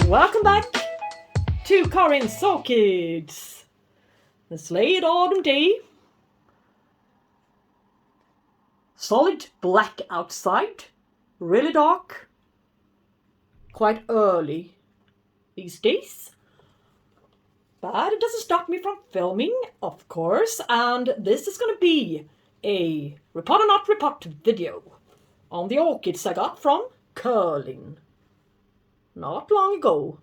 Welcome back to Currlin's Orchids. This late autumn day. Solid black outside, really dark, quite early these days. But it doesn't stop me from filming, of course, and this is going to be a repot or not repot video on the orchids I got from Currlin not long ago.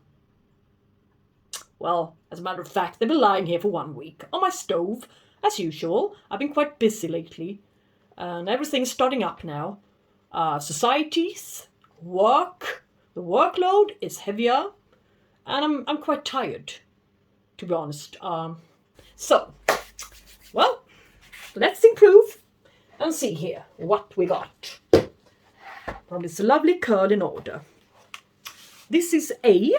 Well, as a matter of fact, they've been lying here for 1 week on my stove, as usual. I've been quite busy lately, and everything's starting up now. Societies, work, the workload is heavier, and I'm quite tired, to be honest. So, well, let's improve and see here what we got from this lovely Currlin order. This is a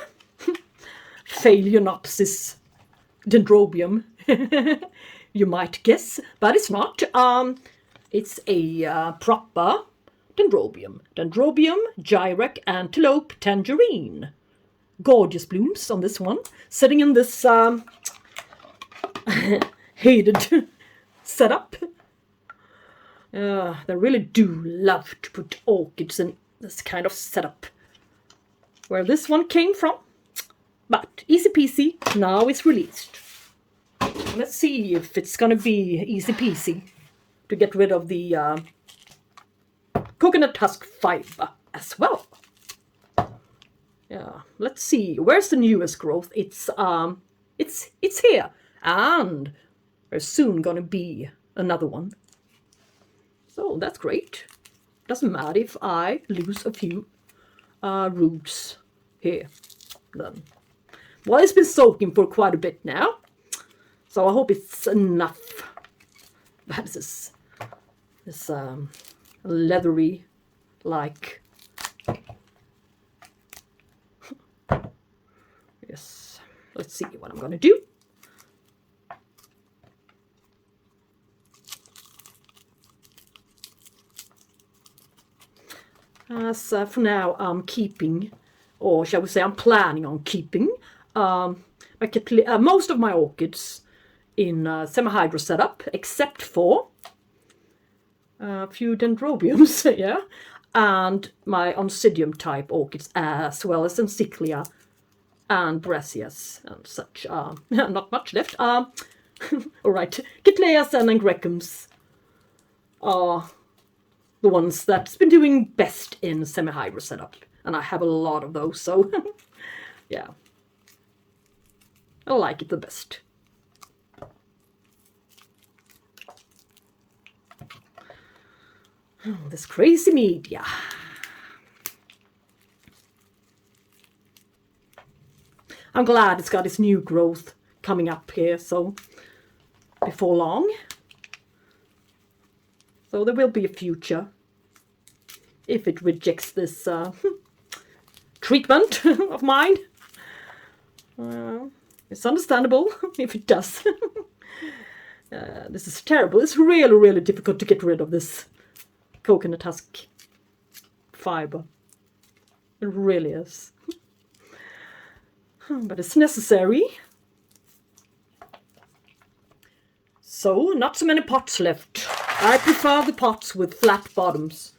Phaius Dendrobium, you might guess, but it's not. It's a proper Dendrobium. Dendrobium, Gyrec, Antelope, Tangerine. Gorgeous blooms on this one, sitting in this hated setup. They really do love to put orchids in this kind of setup. Where this one came from, but easy peasy, now it's released. Let's see if it's gonna be easy peasy to get rid of the coconut husk fiber as well. Yeah, let's see. Where's the newest growth? It's here, and there's soon gonna be another one. So that's great. Doesn't matter if I lose a few roots here. Then, well, it's been soaking for quite a bit now, so I hope it's enough. Perhaps this leathery like. Yes, let's see what I'm gonna do. As for now, I'm keeping, or shall we say I'm planning on keeping, most of my orchids in semi-hydro setup, except for a few dendrobiums, yeah, and my Oncidium type orchids, as well as Encyclia and brassias and such. Not much left. All right, cattleyas and Angraecums are the ones that's been doing best in semi-hydro setup, and I have a lot of those, so yeah, I like it the best. Oh, this crazy media. I'm glad it's got its new growth coming up here, so before long. So there will be a future if it rejects this treatment of mine. It's understandable if it does. This is terrible. It's really, really difficult to get rid of this coconut husk fiber. It really is. But it's necessary. So, not so many pots left. I prefer the pots with flat bottoms.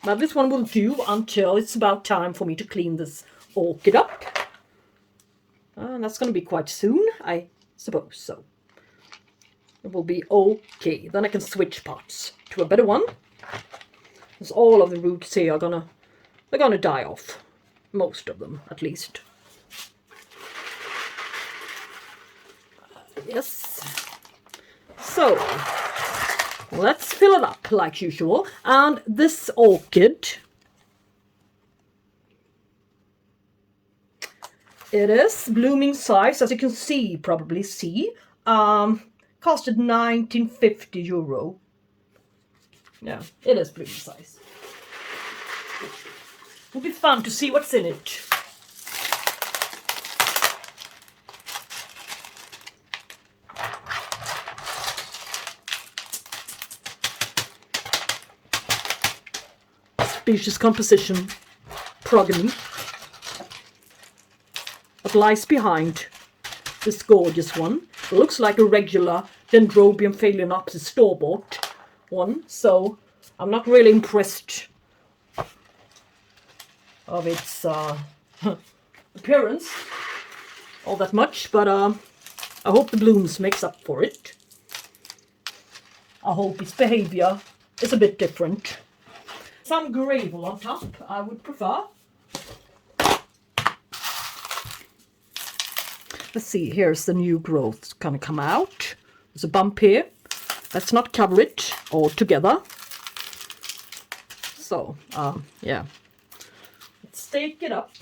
But this one will do until it's about time for me to clean this orchid up. And that's going to be quite soon, I suppose. So it will be okay. Then I can switch pots to a better one. Because all of the roots here are they're gonna die off. Most of them, at least. Yes. So let's fill it up like usual. And this orchid, it is blooming size, as you can see, probably see. Costed €19.50. Yeah, it is blooming size. It'll be fun to see what's in it. species composition progeny that lies behind this gorgeous one. It looks like a regular Dendrobium phalaenopsis store-bought one, so I'm not really impressed of its appearance all that much, but I hope the blooms makes up for it. I hope its behavior is a bit different. Some gravel on top I would prefer. Let's see, here's the new growth gonna come out. There's a bump here. Let's not cover it all together. So, yeah. Let's stake it up.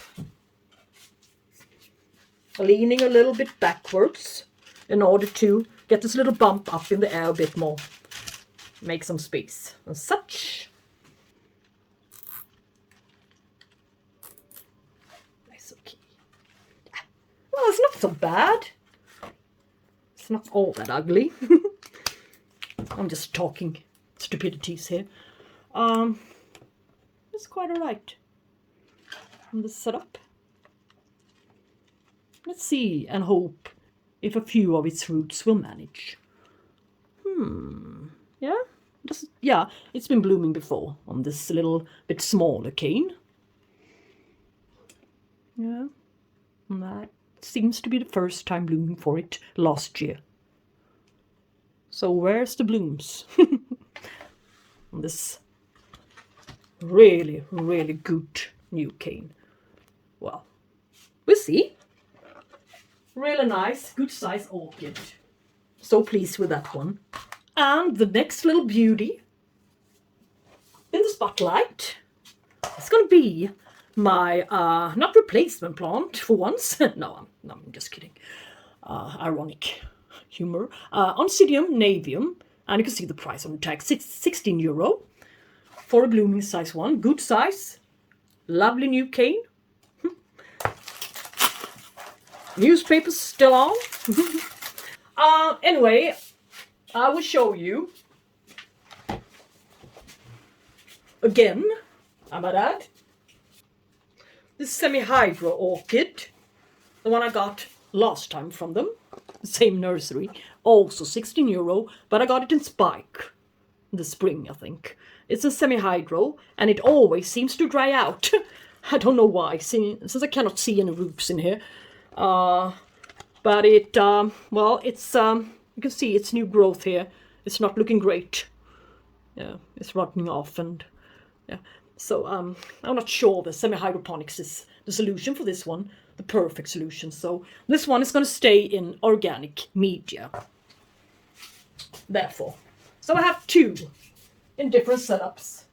Leaning a little bit backwards in order to get this little bump up in the air a bit more. Make some space and such. Nice, okay. Well, it's not so bad. It's not all that ugly. I'm just talking stupidities here. It's quite alright. On the setup. Let's see and hope if a few of its roots will manage. Yeah, yeah, it's been blooming before on this little bit smaller cane. Yeah, and that seems to be the first time blooming for it last year. So where's the blooms? On this really, really good new cane. Well, we'll see. Really nice, good size orchid. So pleased with that one. And the next little beauty in the spotlight is going to be my, not replacement plant for once. No, I'm just kidding. Ironic humor. Oncidium Naevium. And you can see the price on the tag, €16 for a blooming size one. Good size. Lovely new cane. Newspaper's still on. Anyway, I will show you again, how about that? This semi-hydro orchid, the one I got last time from them, the same nursery, also €16, but I got it in spike in the spring, I think. It's a semi-hydro, and it always seems to dry out. I don't know why, since I cannot see any roots in here. But it, well, it's, you can see its new growth here. It's not looking great. Yeah, it's rotting off, and yeah. So, I'm not sure the semi-hydroponics is the solution for this one, the perfect solution. So, this one is going to stay in organic media. Therefore. So, I have two in different setups,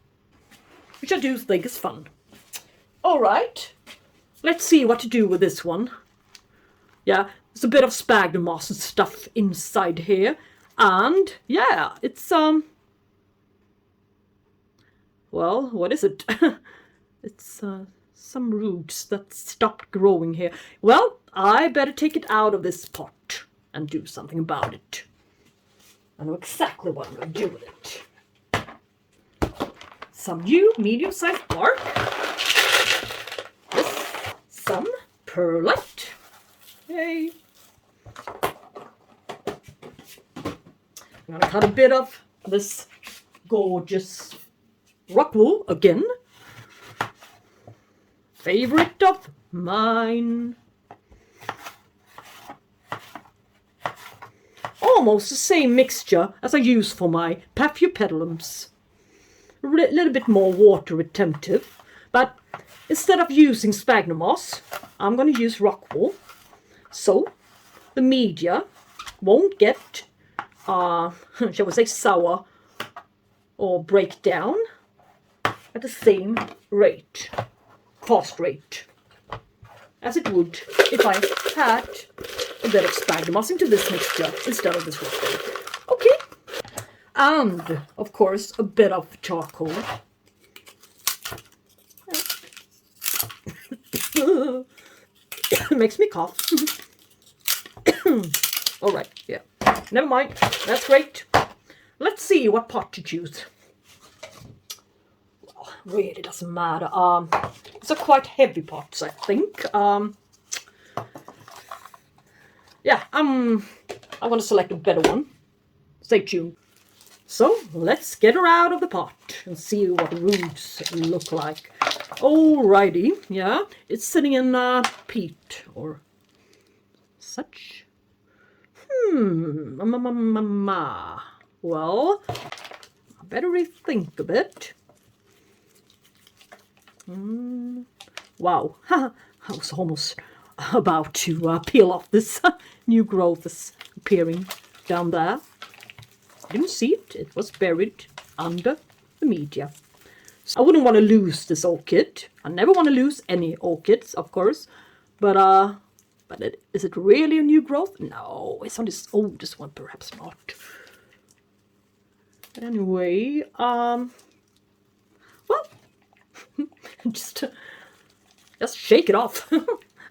which I do think is fun. Alright, let's see what to do with this one. Yeah, there's a bit of sphagnum moss and stuff inside here. And, yeah, it's, well, what is it? It's, some roots that stopped growing here. Well, I better take it out of this pot and do something about it. I know exactly what I'm going to do with it. Some new medium-sized bark. This, some perlite. Yay! I'm gonna cut a bit of this gorgeous rock wool again. Favorite of mine. Almost the same mixture as I use for my paphiopedilums. A little bit more water retentive, but instead of using sphagnum moss, I'm going to use rock wool. So the media won't get, shall we say, sour or break down at the same rate, fast rate, as it would if I had a bit of sphagnum moss into this mixture instead of this rock wool. Okay, and of course a bit of charcoal. Makes me cough. All right, yeah. Never mind. That's great. Let's see what pot to choose. well, really doesn't matter. It's a quite heavy pots, I think. Yeah, I'm gonna select a better one. Stay tuned. So let's get her out of the pot and see what the roots look like. Alrighty, yeah, it's sitting in peat or such. Well, I better rethink a bit. Wow, I was almost about to peel off this new growth that's appearing down there. Didn't see it. It was buried under the media. So I wouldn't want to lose this orchid. I never want to lose any orchids, of course. But is it really a new growth? No, it's on this oldest one, perhaps not. But anyway, well, just shake it off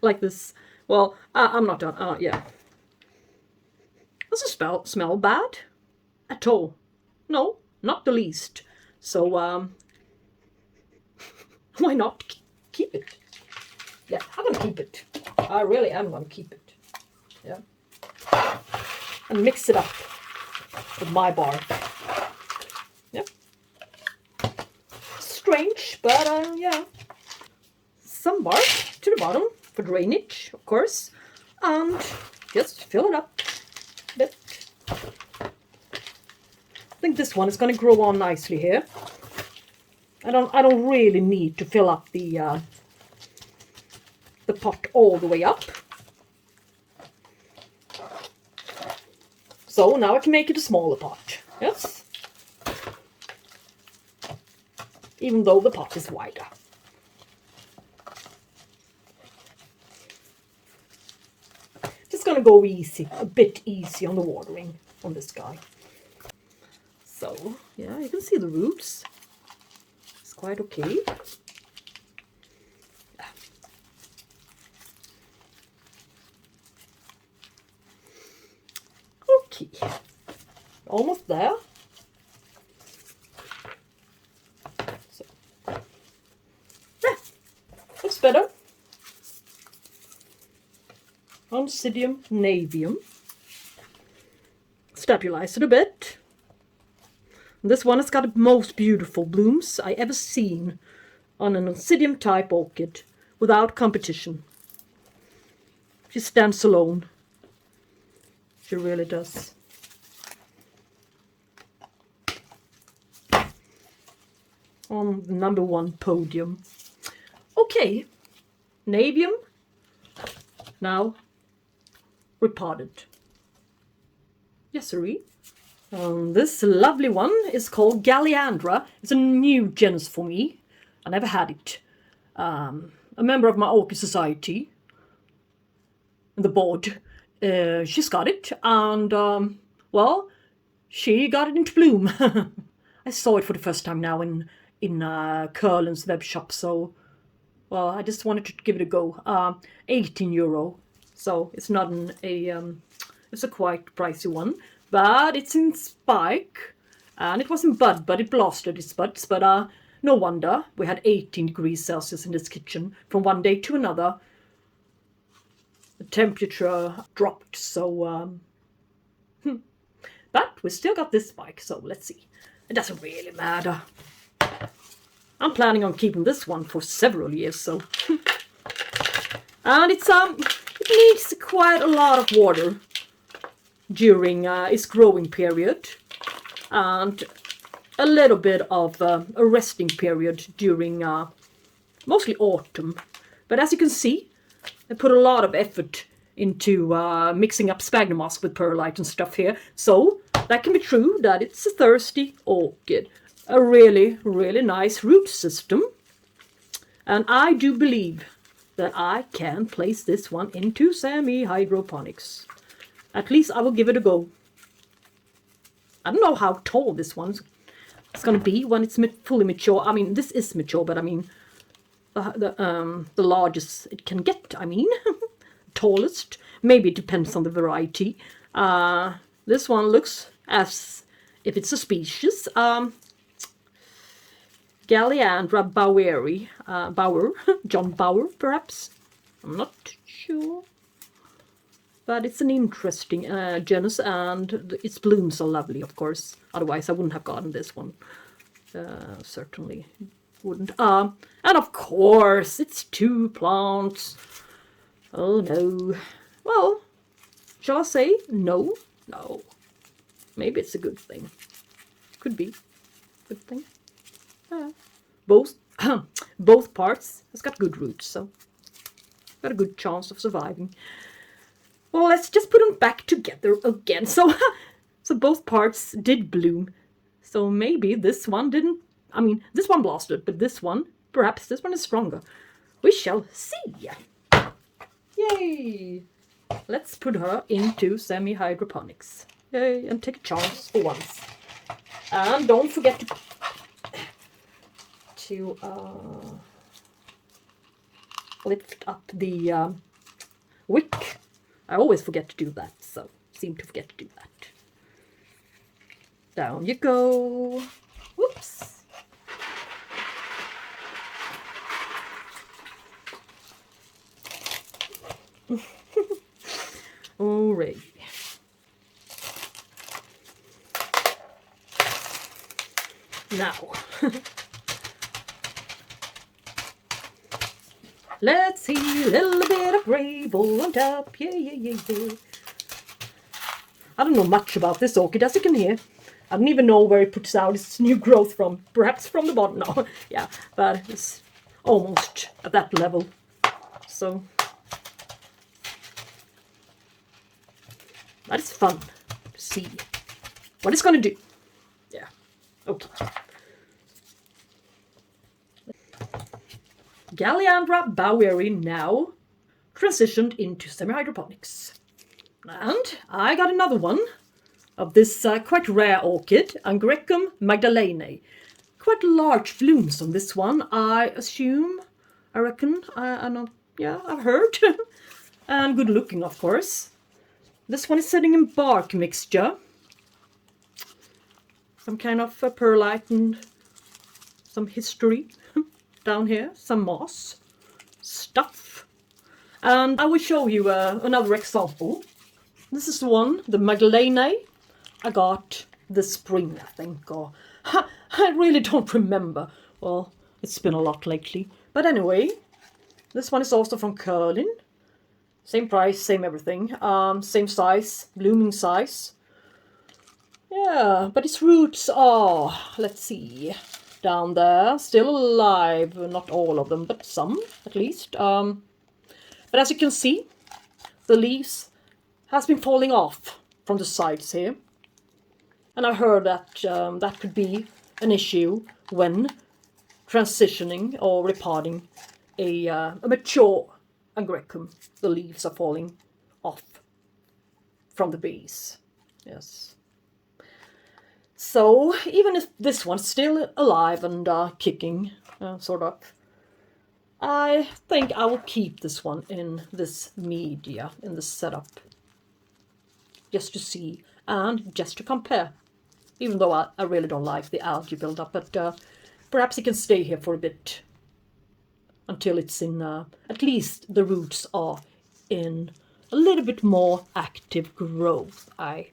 like this. Well, I'm not done. Yeah. Doesn't smell bad at all. No, not the least. So why not keep it? Yeah, I'm gonna keep it. I really am gonna keep it. Yeah, and mix it up with my bark. Yeah, strange, but yeah, some bark to the bottom for drainage, of course, and just fill it up a bit. I think this one is going to grow on nicely here. I don't really need to fill up the pot all the way up. So now I can make it a smaller pot. Yes. Even though the pot is wider. Just going to go easy, a bit easy on the watering on this guy. So, yeah, you can see the roots. It's quite okay. Yeah. Okay. Almost there. So. Yeah, looks better. Oncidium, Naevium. Stabilize it a bit. This one has got the most beautiful blooms I ever seen on an Oncidium type orchid without competition. She stands alone. She really does. On the #1 podium. Okay, Naevium now repotted. Yes, sirree. This lovely one is called Galeandra. It's a new genus for me. I never had it. A member of my Orchid Society, the board, she's got it, and well, she got it into bloom. I saw it for the first time now in Currlin's web shop. So, well, I just wanted to give it a go. €18. So it's not it's a quite pricey one. But it's in spike, and it was in bud, but it blasted its buds. But no wonder, we had 18 degrees Celsius in this kitchen from one day to another. The temperature dropped, so but we still got this spike, so let's see. It doesn't really matter. I'm planning on keeping this one for several years, so and it needs quite a lot of water during its growing period, and a little bit of a resting period during mostly autumn. But as you can see, I put a lot of effort into mixing up sphagnum moss with perlite and stuff here, so that can be true that it's a thirsty orchid. A really, really nice root system, and I do believe that I can place this one into semi-hydroponics. At least I will give it a go. I don't know how tall this one's going to be when it's fully mature. I mean, this is mature, but I mean, the largest it can get, I mean, tallest. Maybe it depends on the variety. This one looks as if it's a species. Galliandra Baueri, John Bauer perhaps, I'm not sure. But it's an interesting genus, and its blooms are lovely, of course. Otherwise I wouldn't have gotten this one. Certainly wouldn't. And of course, it's 2 plants. Oh no. Well, shall I say no? No. Maybe it's a good thing. Could be. Good thing. Both both parts has got good roots, so got a good chance of surviving. Well, let's just put them back together again. So both parts did bloom. So maybe this one didn't. I mean, this one blasted, but this one, perhaps this one is stronger. We shall see. Yay! Let's put her into semi-hydroponics. Yay, and take a chance for once. And don't forget to lift up the wick. I always forget to do that, so seem to forget to do that. Down you go. Whoops. Alright. Now, let's see a little bit of rainbow on top. Yeah. I don't know much about this orchid, as you can hear. I don't even know where it puts out its new growth from. Perhaps from the bottom. No, yeah, but it's almost at that level. So, that is fun to see what it's going to do. Yeah, okay. Galeandra Baueri now transitioned into semi-hydroponics. And I got another one of this quite rare orchid, Angraecum Magdalenae. Quite large blooms on this one, I assume. I reckon. I know. Yeah, I've heard. And good looking, of course. This one is sitting in bark mixture. Some kind of perlite and some history down here. Some moss stuff. And I will show you another example. This is one, the Magdalenae, I got this spring, I think, or I really don't remember. Well, it's been a lot lately. But anyway, this one is also from Currlin. Same price, same everything. Same size, blooming size. Yeah, but its roots are, let's see, down there, still alive. Not all of them, but some, at least. But as you can see, the leaves has been falling off from the sides here. And I heard that that could be an issue when transitioning or repotting a mature Angraecum. The leaves are falling off from the base. Yes. So even if this one's still alive and kicking, sort of, I think I will keep this one in this media, in this setup. Just to see and just to compare. Even though I really don't like the algae buildup, but perhaps it can stay here for a bit. Until it's in, at least the roots are in a little bit more active growth, I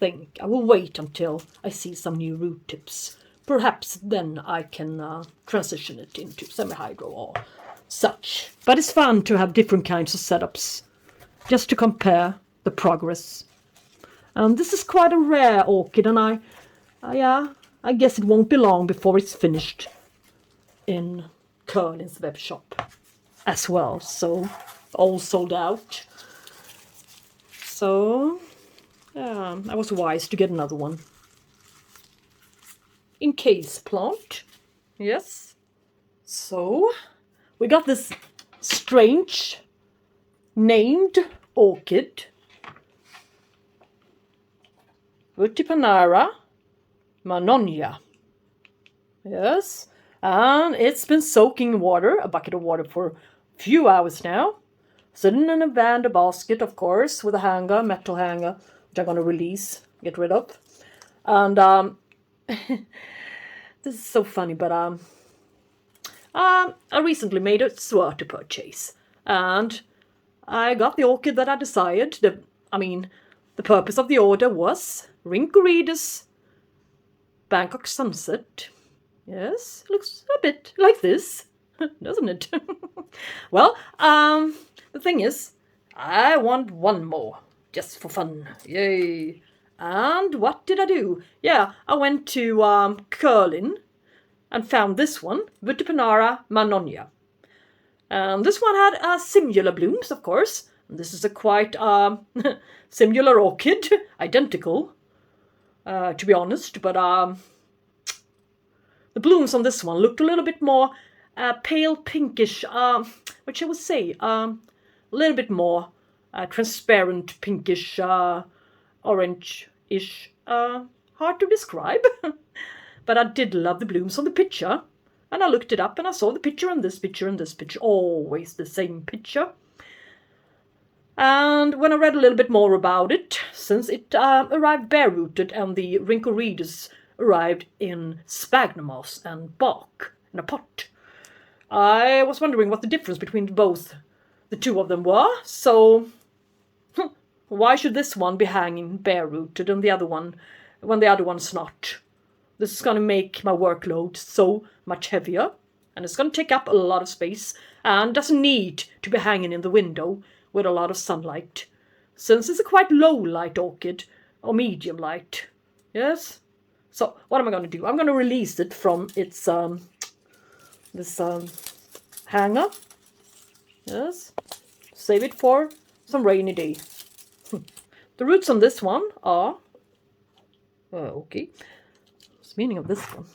think. I will wait until I see some new root tips. Perhaps then I can transition it into semi-hydro or such. But it's fun to have different kinds of setups, just to compare the progress. This is quite a rare orchid, and I guess it won't be long before it's finished in Currlin's web shop as well. So all sold out. So yeah, I was wise to get another one. In case plant, yes. So we got this strange named orchid. Urtipanara Manonia. Yes, and it's been soaking in water, a bucket of water, for a few hours now. Sitting in a Vander basket, of course, with a hanger, metal hanger, which I'm going to release, get rid of. And This is so funny, but I recently made a Schwerter purchase, and I got the orchid that I desired. The purpose of the order was Rincoredus Bangkok Sunset. Yes, looks a bit like this, doesn't it? Well, the thing is, I want one more, just for fun. Yay! And what did I do? Yeah, I went to Currlin and found this one, Vitipanara Mannonia. This one had similar blooms, of course. This is a quite similar orchid, identical, to be honest. But the blooms on this one looked a little bit more pale pinkish, what shall we say, a little bit more transparent pinkish, orange-ish, hard to describe. But I did love the blooms on the picture, and I looked it up and I saw the picture and this picture and this picture, always the same picture. And when I read a little bit more about it, since it arrived bare-rooted and the Rincoredus arrived in sphagnum moss and bark in a pot, I was wondering what the difference between the two of them were. So why should this one be hanging bare-rooted and the other one, when the other one's not? This is going to make my workload so much heavier, and it's going to take up a lot of space and doesn't need to be hanging in the window with a lot of sunlight, since it's a quite low light orchid, or medium light. Yes? So what am I going to do? I'm going to release it from its this hanger. Yes? Save it for some rainy day. The roots on this one are... okay. What's the meaning of this one?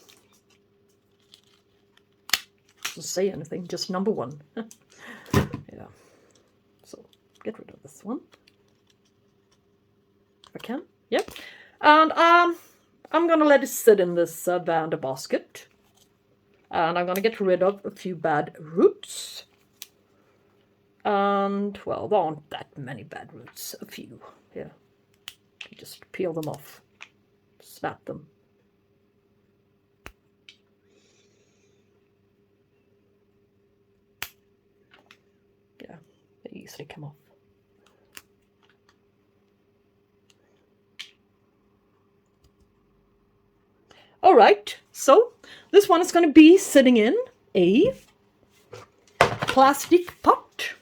Doesn't say anything, just number 1. Yeah. So, get rid of this one. If I can. Yep. And I'm going to let it sit in this Vander basket. And I'm going to get rid of a few bad roots. And, well, there aren't that many bad roots. A few. Yeah. Just peel them off. Snap them. Yeah, they easily come off. Alright, so this one is going to be sitting in a plastic pot.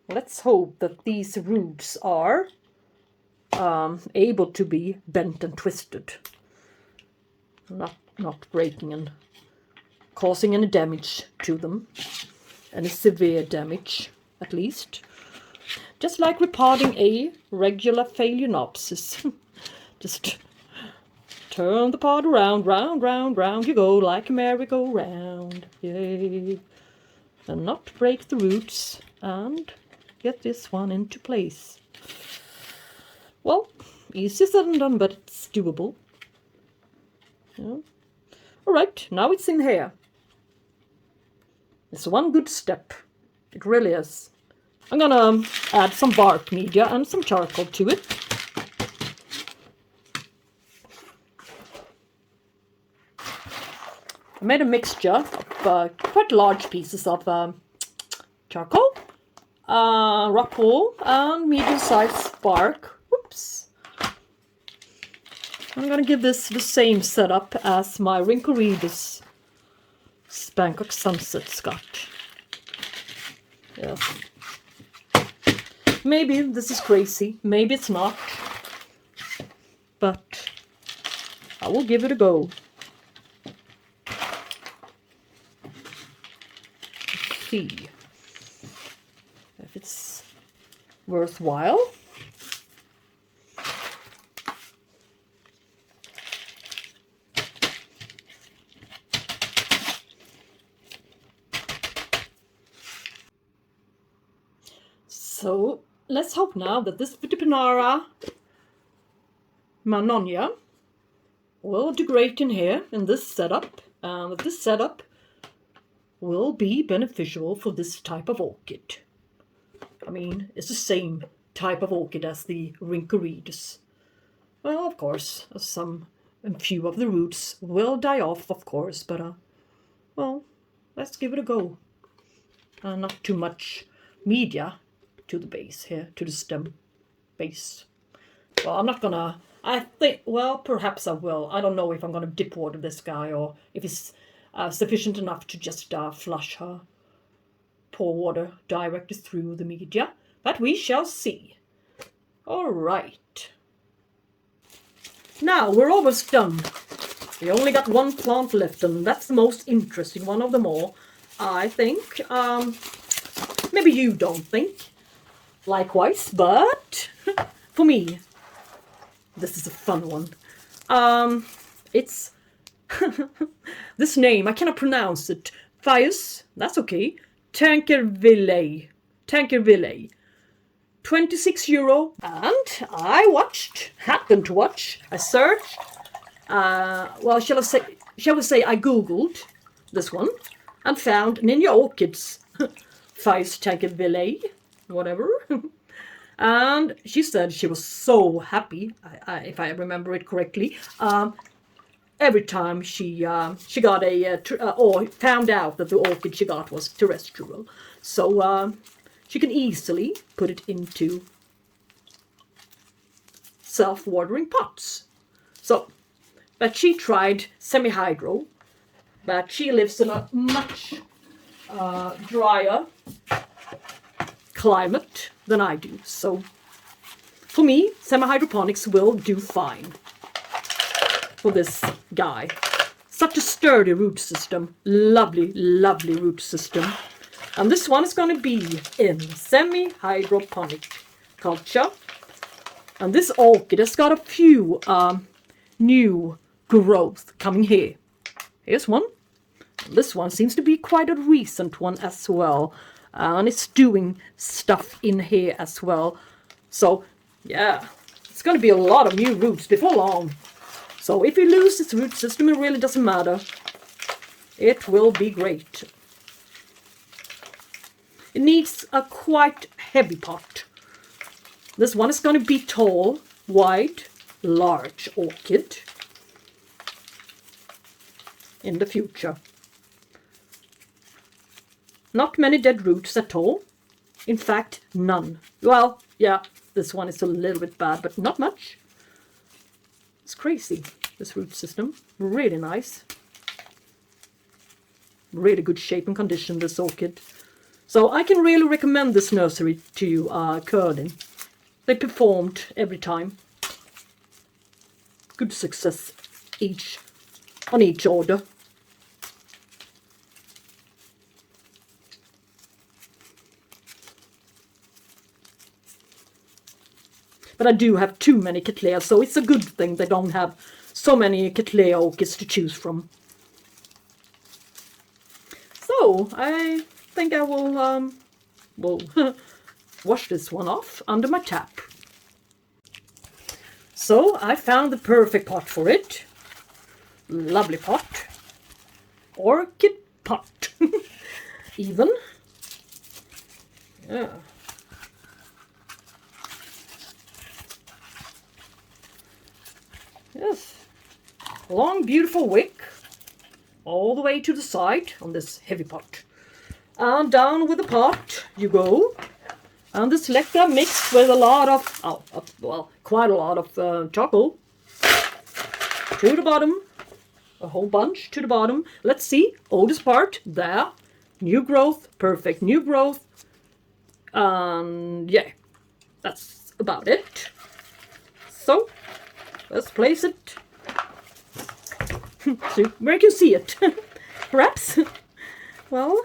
Let's hope that these roots are able to be bent and twisted. Not breaking and causing any damage to them. Any severe damage, at least. Just like repotting a regular Phalaenopsis. Just turn the pot around, round, round, round you go, like a merry-go-round. Yay. And not break the roots, and get this one into place. Well, easier said than done, but it's doable. Yeah. Alright, now it's in here. It's one good step. It really is. I'm gonna add some bark media and some charcoal to it. I made a mixture of quite large pieces of charcoal, rock wool, and medium-sized bark. Whoops. I'm going to give this the same setup as my Rincoredus Bangkok Sunset got. Yes. Maybe this is crazy, maybe it's not, but I will give it a go. Let's see if it's worthwhile. So let's hope now that this Vitipanara Mannonia will do great in here, in this setup, and that this setup will be beneficial for this type of orchid. I mean, it's the same type of orchid as the Rincoredus. Well, of course, some A few of the roots will die off, of course, but well, let's give it a go. Not too much media to the base here, to the stem base. Well, I'm not gonna, I think, well, perhaps I will. I don't know if I'm gonna dip water this guy or if it's sufficient enough to just flush her. Pour water directly through the media, but we shall see. All right. Now we're almost done. We only got one plant left, and that's the most interesting one of them all, I think. Maybe you don't think likewise, but for me, this is a fun one. It's this name, I cannot pronounce it. Phaius, that's okay. Tankervilleae. 26 euro. And I happened to watch, I searched, well, shall we say I googled this one and found Ninja Orchids, Phaius Tankervilleae, whatever. And she said she was so happy, if I remember it correctly, every time she got or found out that the orchid she got was terrestrial. So she can easily put it into self-watering pots. So, but she tried semi-hydro, but she lives in a much drier climate than I do. So, for me, semi-hydroponics will do fine for this guy. Such a sturdy root system. Lovely, lovely root system. And this one is going to be in semi-hydroponic culture. And this orchid has got a few new growth coming here. Here's one. This one seems to be quite a recent one as well. And it's doing stuff in here as well. So, yeah, it's going to be a lot of new roots before long. So if you lose its root system, it really doesn't matter. It will be great. It needs a quite heavy pot. This one is going to be tall, wide, large orchid in the future. Not many dead roots at all. In fact, none. Well, yeah, this one is a little bit bad, but not much. It's crazy, this root system. Really nice. Really good shape and condition, this orchid. So I can really recommend this nursery to you, Currlin. They performed every time. Good success on each order. But I do have too many cattleya, so it's a good thing they don't have so many cattleya orchids to choose from. So I think I will wash this one off under my tap. So I found the perfect pot for it. Lovely pot. Orchid pot. Even. Yeah. Yes. Long, beautiful wick. All the way to the side on this heavy pot. And down with the pot you go. And this Lucke mixed with a lot of, well, quite a lot of charcoal. To the bottom. A whole bunch to the bottom. Let's see. Oldest part. There. New growth. Perfect new growth. And yeah. That's about it. So, let's place it. So, where you can see it. Perhaps. Well.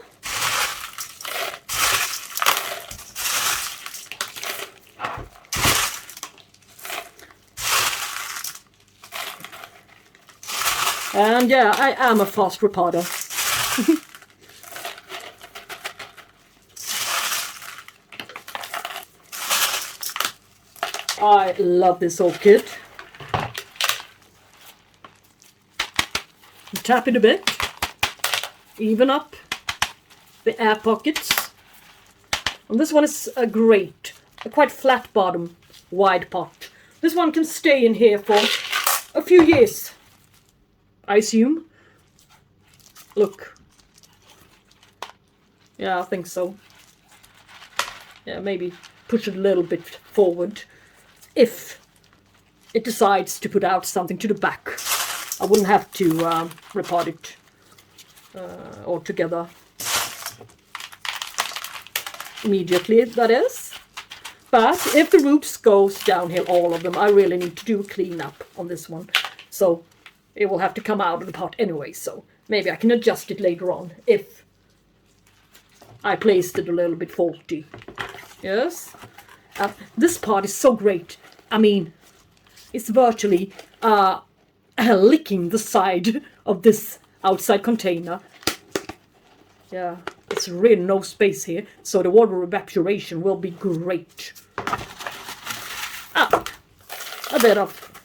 And yeah, I am a fast repotter. I love this orchid. Tap it a bit. Even up the air pockets. And this one is a quite flat bottom, wide pot. This one can stay in here for a few years I assume. Look. Yeah, I think so. Yeah, maybe push it a little bit forward. If it decides to put out something to the back, I wouldn't have to repot it altogether. Immediately, that is. But if the roots goes downhill, all of them, I really need to do a cleanup on this one. So it will have to come out of the pot anyway, so maybe I can adjust it later on if I placed it a little bit faulty. Yes. This pot is so great. I mean, it's virtually licking the side of this outside container. Yeah, it's really no space here, so the water evaporation will be great. A bit of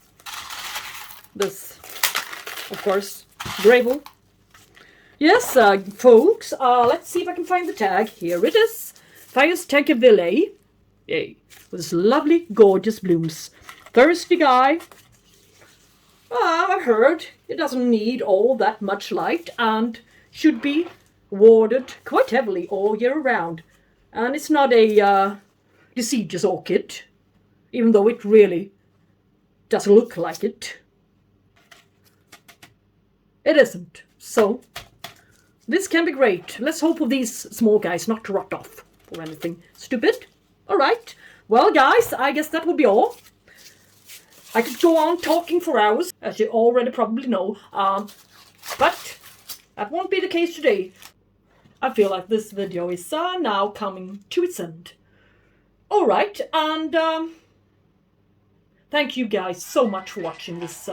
this, of course, gravel. Yes, folks, let's see if I can find the tag. Here it is. Phaius Tankervilleae. Yay. With this lovely, gorgeous blooms. Thirsty guy. I've heard it doesn't need all that much light and should be watered quite heavily all year round. And it's not a deciduous orchid, even though it really does look like it. It isn't. So this can be great. Let's hope for these small guys not to rot off or anything stupid. Alright. Well, guys, I guess that will be all. I could go on talking for hours, as you already probably know. But that won't be the case today. I feel like this video is now coming to its end. Alright, and thank you guys so much for watching this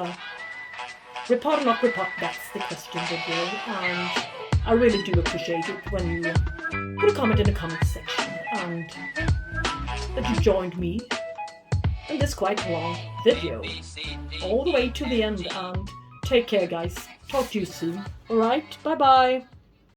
repot or not repot, that's the question video. And I really do appreciate it when you put a comment in the comment section and that you joined me in this quite long video all the way to the end. And take care, guys. Talk to you soon. Alright, bye bye.